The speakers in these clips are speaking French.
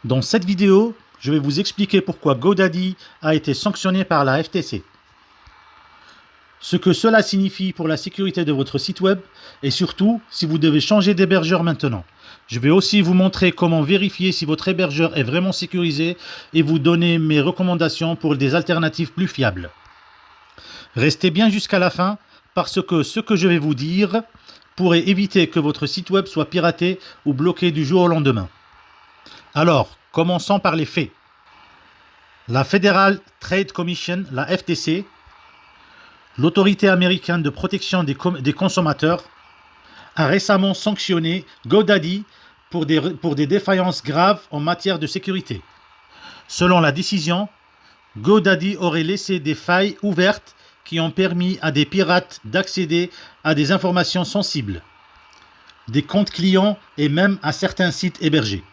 Dans cette vidéo, je vais vous expliquer pourquoi GoDaddy a été sanctionné par la FTC. Ce que cela signifie pour la sécurité de votre site web et surtout si vous devez changer d'hébergeur maintenant. Je vais aussi vous montrer comment vérifier si votre hébergeur est vraiment sécurisé et vous donner mes recommandations pour des alternatives plus fiables. Restez bien jusqu'à la fin parce que ce que je vais vous dire pourrait éviter que votre site web soit piraté ou bloqué du jour au lendemain. Alors, commençons par les faits. La Federal Trade Commission, la FTC, l'autorité américaine de protection des consommateurs, a récemment sanctionné GoDaddy pour des défaillances graves en matière de sécurité. Selon la décision, GoDaddy aurait laissé des failles ouvertes qui ont permis à des pirates d'accéder à des informations sensibles, des comptes clients et même à certains sites hébergés.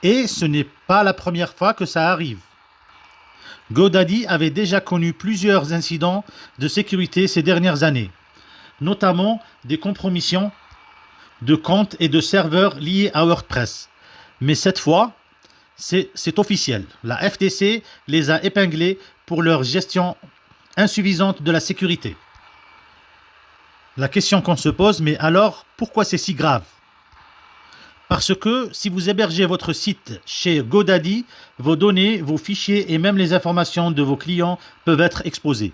Et ce n'est pas la première fois que ça arrive. GoDaddy avait déjà connu plusieurs incidents de sécurité ces dernières années, notamment des compromissions de comptes et de serveurs liés à WordPress. Mais cette fois, c'est officiel. La FTC les a épinglés pour leur gestion insuffisante de la sécurité. La question qu'on se pose, mais alors, pourquoi c'est si grave ? Parce que si vous hébergez votre site chez GoDaddy, vos données, vos fichiers et même les informations de vos clients peuvent être exposés.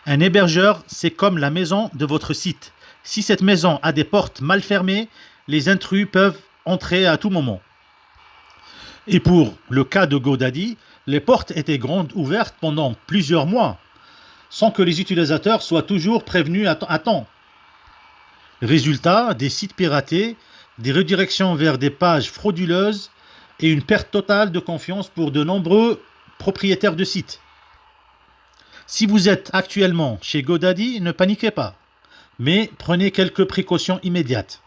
Un hébergeur, c'est comme la maison de votre site. Si cette maison a des portes mal fermées, les intrus peuvent entrer à tout moment. Et pour le cas de GoDaddy, les portes étaient grandes ouvertes pendant plusieurs mois, sans que les utilisateurs soient toujours prévenus à temps. Résultat, des sites piratés, des redirections vers des pages frauduleuses et une perte totale de confiance pour de nombreux propriétaires de sites. Si vous êtes actuellement chez GoDaddy, ne paniquez pas, mais prenez quelques précautions immédiates.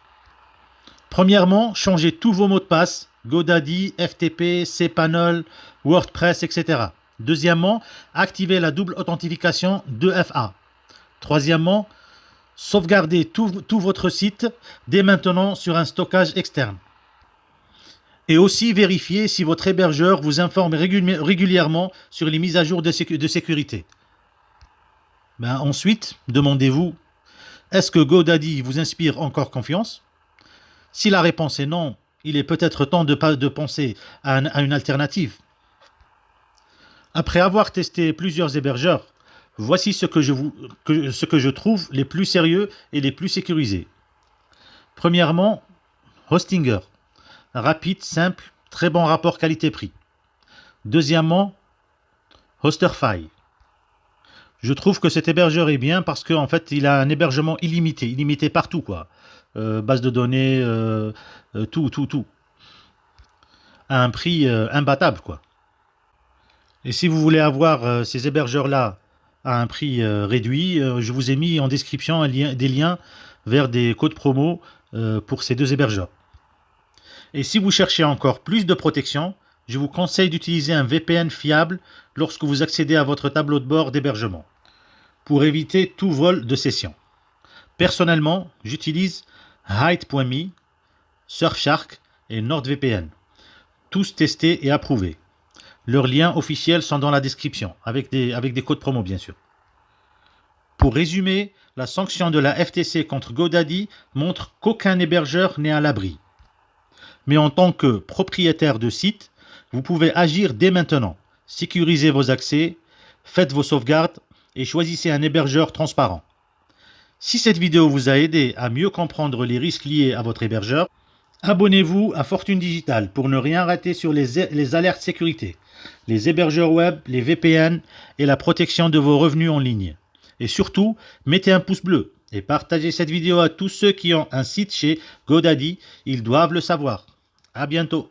Premièrement, changez tous vos mots de passe, GoDaddy, FTP, cPanel, WordPress, etc. Deuxièmement, activez la double authentification 2FA. Troisièmement, sauvegardez tout votre site dès maintenant sur un stockage externe. Et aussi vérifiez si votre hébergeur vous informe régulièrement sur les mises à jour de sécurité. Ensuite, demandez-vous, est-ce que GoDaddy vous inspire encore confiance ? Si la réponse est non, il est peut-être temps de penser à une alternative. Après avoir testé plusieurs hébergeurs, voici ce que je trouve les plus sérieux et les plus sécurisés. Premièrement, Hostinger. Rapide, simple, très bon rapport qualité-prix. Deuxièmement, Hosterfy. Je trouve que cet hébergeur est bien parce qu'en fait, il a un hébergement illimité partout, quoi. Base de données, tout. À un prix imbattable, quoi. Et si vous voulez avoir ces hébergeurs-là à un prix réduit, je vous ai mis en description des liens vers des codes promo pour ces deux hébergeurs. Et si vous cherchez encore plus de protection, je vous conseille d'utiliser un VPN fiable lorsque vous accédez à votre tableau de bord d'hébergement, pour éviter tout vol de session. Personnellement, j'utilise Hide.me, Surfshark et NordVPN, tous testés et approuvés. Leurs liens officiels sont dans la description, avec des codes promo bien sûr. Pour résumer, la sanction de la FTC contre GoDaddy montre qu'aucun hébergeur n'est à l'abri. Mais en tant que propriétaire de site, vous pouvez agir dès maintenant. Sécurisez vos accès, faites vos sauvegardes et choisissez un hébergeur transparent. Si cette vidéo vous a aidé à mieux comprendre les risques liés à votre hébergeur, abonnez-vous à Fortune Digital pour ne rien rater sur les alertes sécurité, les hébergeurs web, les VPN et la protection de vos revenus en ligne. Et surtout, mettez un pouce bleu et partagez cette vidéo à tous ceux qui ont un site chez GoDaddy, ils doivent le savoir. À bientôt.